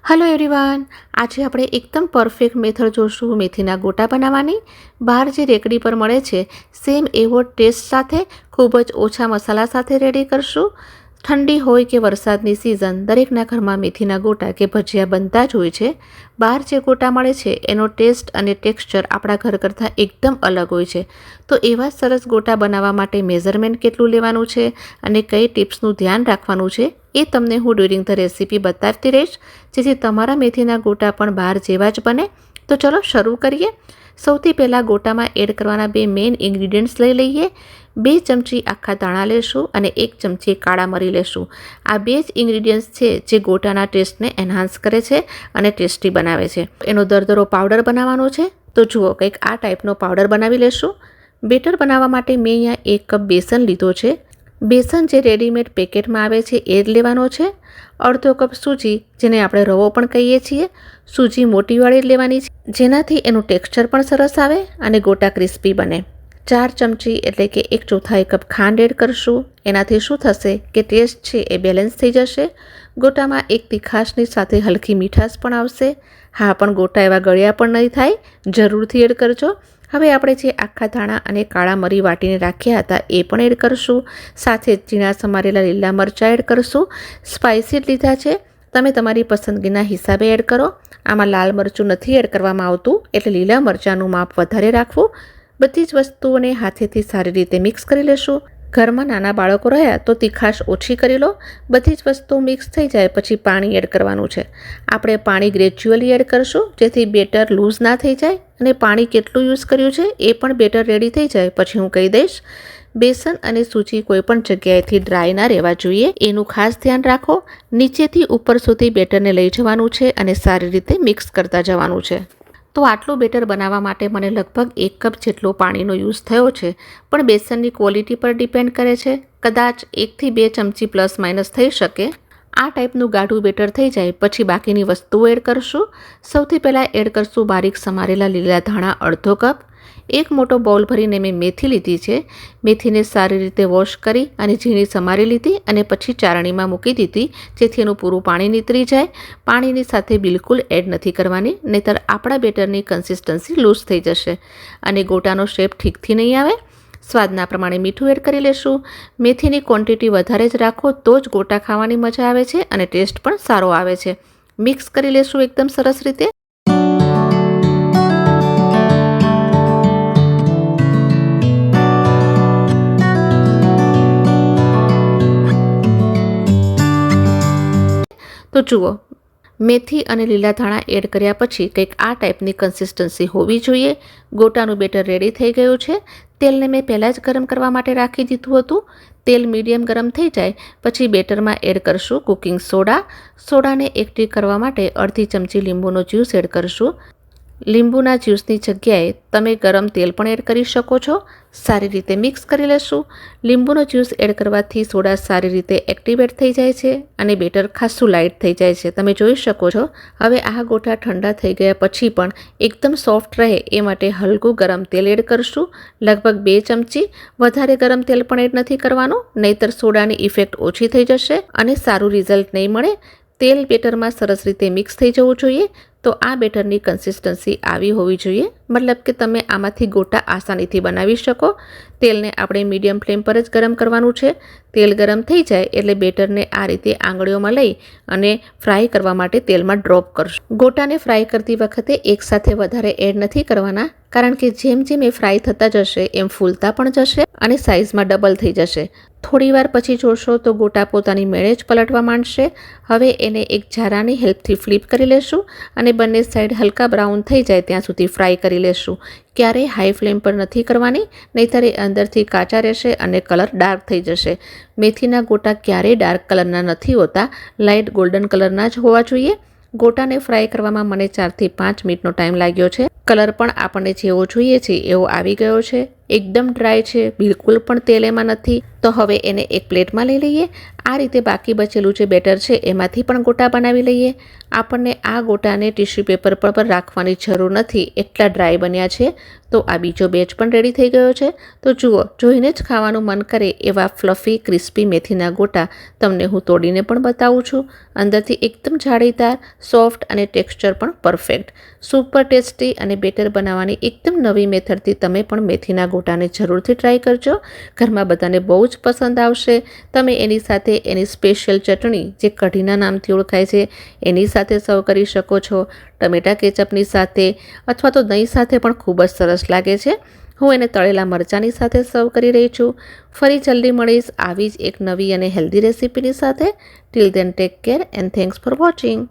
Hello everyone, આજે આપણે એકદમ પરફેક્ટ મેથડ જોશું મેથીના ગોટા બનાવવાની. બહાર જે રેકડી પર મળે છે સેમ એવો ટેસ્ટ સાથે ખૂબ જ ઓછા મસાલા સાથે રેડી કરશું. ઠંડી હોય કે વરસાદની સિઝન, દરેકના ઘરમાં મેથીના ગોટા કે ભજીયા બનતા જ હોય છે. બહાર જે ગોટા મળે છે એનો ટેસ્ટ અને ટેક્સચર આપણા ઘર કરતાં એકદમ અલગ હોય છે. તો એવા સરસ ગોટા બનાવવા માટે મેઝરમેન્ટ કેટલું લેવાનું છે અને કઈ ટિપ્સનું ધ્યાન રાખવાનું છે એ તમને હું ડ્યુરિંગ ધ રેસીપી બતાવતી રહીશ, જેથી તમારા મેથીના ગોટા પણ બહાર જેવા જ બને. તો ચલો શરૂ કરીએ. સૌથી પહેલાં ગોટામાં એડ કરવાના બે મેઇન ઇન્ગ્રીડિયન્ટ્સ લઈ લઈએ. 2 ચમચી આખા ધાણા લેશું અને 1 ચમચી કાળા મરી લેશું. આ બે જ ઇન્ગ્રીડિયન્ટ્સ છે જે ગોટાના ટેસ્ટને એન્હાન્સ કરે છે અને ટેસ્ટી બનાવે છે. એનો દરદરો પાવડર બનાવવાનો છે. તો જુઓ, કંઈક આ ટાઈપનો પાવડર બનાવી લેશું. બેટર બનાવવા માટે મેં અહીંયા 1 કપ બેસન લીધો છે. બેસન જે રેડીમેડ પેકેટમાં આવે છે એ જ લેવાનો છે. અડધો કપ સૂજી, જેને આપણે રવો પણ કહીએ છીએ, સૂજી મોટીવાળી લેવાની છે, જેનાથી એનું ટેક્સચર પણ સરસ આવે અને ગોટા ક્રિસ્પી બને. 4 ચમચી એટલે કે 1/4 કપ ખાંડ એડ કરશું. એનાથી શું થશે કે ટેસ્ટ છે એ બેલેન્સ થઈ જશે. ગોટામાં એક તીખાશની સાથે હલકી મીઠાશ પણ આવશે. હા, પણ ગોટા એવા ગળ્યા પણ નહીં થાય, જરૂરથી એડ કરજો. હવે આપણે જે આખા ધાણા અને કાળા મરી વાટીને રાખ્યા હતા એ પણ એડ કરશું. સાથે જ ઝીણા સમારેલા લીલા મરચાં એડ કરશું. સ્પાઇસી લીધા છે, તમે તમારી પસંદગીના હિસાબે એડ કરો. આમાં લાલ મરચું નથી એડ કરવામાં આવતું, એટલે લીલા મરચાંનું માપ વધારે રાખવું. બધી જ વસ્તુઓને હાથેથી સારી રીતે મિક્સ કરી લેશું. ઘરમાં નાના બાળકો રહ્યા તો તીખાશ ઓછી કરી લો. બધી જ વસ્તુ મિક્સ થઈ જાય પછી પાણી એડ કરવાનું છે. આપણે પાણી ગ્રેજ્યુઅલી એડ કરશું, જેથી બેટર લૂઝ ના થઈ જાય. અને પાણી કેટલું યુઝ કર્યું છે એ પણ બેટર રેડી થઈ જાય પછી હું કહી દઈશ. બેસન અને સૂજી કોઈ પણ જગ્યાએથી ડ્રાય ના રહેવા જોઈએ, એનું ખાસ ધ્યાન રાખો. નીચેથી ઉપર સુધી બેટરને લઈ જવાનું છે અને સારી રીતે મિક્સ કરતા જવાનું છે. તો આટલું બેટર બનાવવા માટે મને લગભગ 1 કપ જેટલો પાણીનો યુઝ થયો છે, પણ બેસનની ક્વોલિટી પર ડિપેન્ડ કરે છે. કદાચ 1 થી 2 ચમચી પ્લસ માઇનસ થઈ શકે. આ ટાઈપનું ગાઢું બેટર થઈ જાય પછી બાકીની વસ્તુઓ એડ કરશું. સૌથી પહેલાં એડ કરશું બારીક સમારેલા લીલા ધાણા અડધો કપ. 1 મોટો બાઉલ ભરીને મેં મેથી લીધી છે. મેથીને સારી રીતે વોશ કરી અને ઝીણી સમારી લીધી અને પછી ચારણીમાં મૂકી દીધી, જેથી એનું પૂરું પાણી નીતરી જાય. પાણીની સાથે બિલકુલ એડ નથી કરવાની, નહીંતર આપણા બેટરની કન્સિસ્ટન્સી લૂઝ થઈ જશે અને ગોટાનો શેપ ઠીકથી નહીં આવે. સ્વાદના પ્રમાણે મીઠું એડ કરી લેશું. મેથીની ક્વોન્ટિટી વધારે જ રાખો તો જ ગોટા ખાવાની મજા આવે છે અને ટેસ્ટ પણ સારો આવે છે. મિક્સ કરી લેશું એકદમ સરસ રીતે. તો જુઓ, મેથી અને લીલા ધાણા એડ કર્યા પછી કંઈક આ ટાઈપની કન્સિસ્ટન્સી હોવી જોઈએ. ગોટાનું બેટર રેડી થઈ ગયું છે. તેલને મેં પહેલાં જ ગરમ કરવા માટે રાખી દીધું હતું. તેલ મીડિયમ ગરમ થઈ જાય પછી બેટરમાં એડ કરશું કુકિંગ સોડા. સોડાને એક્ટિવ કરવા માટે અડધી ચમચી લીંબુનો જ્યુસ એડ કરશું. લીંબુના જ્યુસની જગ્યાએ તમે ગરમ તેલ પણ એડ કરી શકો છો. સારી રીતે મિક્સ કરી લેશું. લીંબુનો જ્યુસ એડ કરવાથી સોડા સારી રીતે એક્ટિવેટ થઈ જાય છે અને બેટર ખાસું લાઇટ થઈ જાય છે, તમે જોઈ શકો છો. હવે આ ગોટા ઠંડા થઈ ગયા પછી પણ એકદમ સોફ્ટ રહે એ માટે હલકું ગરમ તેલ એડ કરશું, લગભગ 2 ચમચી. વધારે ગરમ તેલ પણ એડ નથી કરવાનું, નહીંતર સોડાની ઇફેક્ટ ઓછી થઈ જશે અને સારું રિઝલ્ટ નહીં મળે. તેલ બેટરમાં સરસ રીતે મિક્સ થઈ જવું જોઈએ. તો આ બેટરની કન્સિસ્ટન્સી આવી હોવી જોઈએ, મતલબ કે તમે આમાંથી ગોટા આસાનીથી બનાવી શકો. તેલને આપણે મીડિયમ ફ્લેમ પર જ ગરમ કરવાનું છે. તેલ ગરમ થઈ જાય એટલે બેટરને આ રીતે આંગળીઓમાં લઈ અને ફ્રાય કરવા માટે તેલમાં ડ્રોપ કરશું. ગોટાને ફ્રાય કરતી વખતે એકસાથે વધારે એડ નથી કરવાના, કારણ કે જેમ જેમ એ ફ્રાય થતા જશે એમ ફૂલતા પણ જશે અને સાઇઝમાં ડબલ થઈ જશે. થોડીવાર પછી જોશો તો ગોટા પોતાની મેળે જ પલટવા માંડશે. હવે એને એક ઝારાની હેલ્પથી ફ્લિપ કરી લેશું અને બંને સાઈડ હલકા બ્રાઉન થઈ જાય ત્યાં સુધી ફ્રાય કરી લેશું. ક્યારેય હાઈ ફ્લેમ પર નથી કરવાની, નહીંતર એ અંદરથી કાચા રહેશે અને કલર ડાર્ક થઈ જશે. મેથીના ગોટા ક્યારેય ડાર્ક કલરના નથી હોતા, લાઇટ ગોલ્ડન કલરના જ હોવા જોઈએ. ગોટાને ફ્રાય કરવામાં મને 4 થી 5 મિનિટનો ટાઈમ લાગ્યો છે. કલર પણ આપણને જેવો જોઈએ છે એવો આવી ગયો છે. એકદમ ડ્રાય છે, બિલકુલ પણ તેલ એમાં નથી. તો હવે એને એક પ્લેટમાં લઈ લઈએ. આ રીતે બાકી બચેલું જે બેટર છે એમાંથી પણ ગોટા બનાવી લઈએ. આપણને આ ગોટાને ટિશ્યુ પેપર પર રાખવાની જરૂર નથી, એટલા ડ્રાય બન્યા છે. તો આ બીજો બેચ પણ રેડી થઈ ગયો છે. તો જુઓ, જોઈને જ ખાવાનું મન કરે એવા ફ્લફી ક્રિસ્પી મેથીના ગોટા તમને હું તોડીને પણ બતાવું છું. અંદરથી એકદમ જાળીદાર, સોફ્ટ અને ટેક્સચર પણ પરફેક્ટ. સુપર ટેસ્ટી અને બેટર બનાવવાની એકદમ નવી મેથડથી તમે પણ મેથીના ગોટાને જરૂરથી ટ્રાય કરજો. ઘરમાં બધાને બહુ જ પસંદ આવશે. તમે એની સાથે એની સ્પેશિયલ ચટણી, જે કઢીના નામથી ઓળખાય છે, એની સાથે સર્વ કરી શકો છો. ટમેટા કેચઅપની સાથે અથવા તો દહીં સાથે પણ ખૂબ જ સરસ લાગે છે. હું એને તળેલા મરચાંની સાથે સર્વ કરી રહી છું. ફરી જલ્દી મળીશ આવી જ એક નવી અને હેલ્ધી રેસીપીની સાથે. Till then take care and thanks for watching.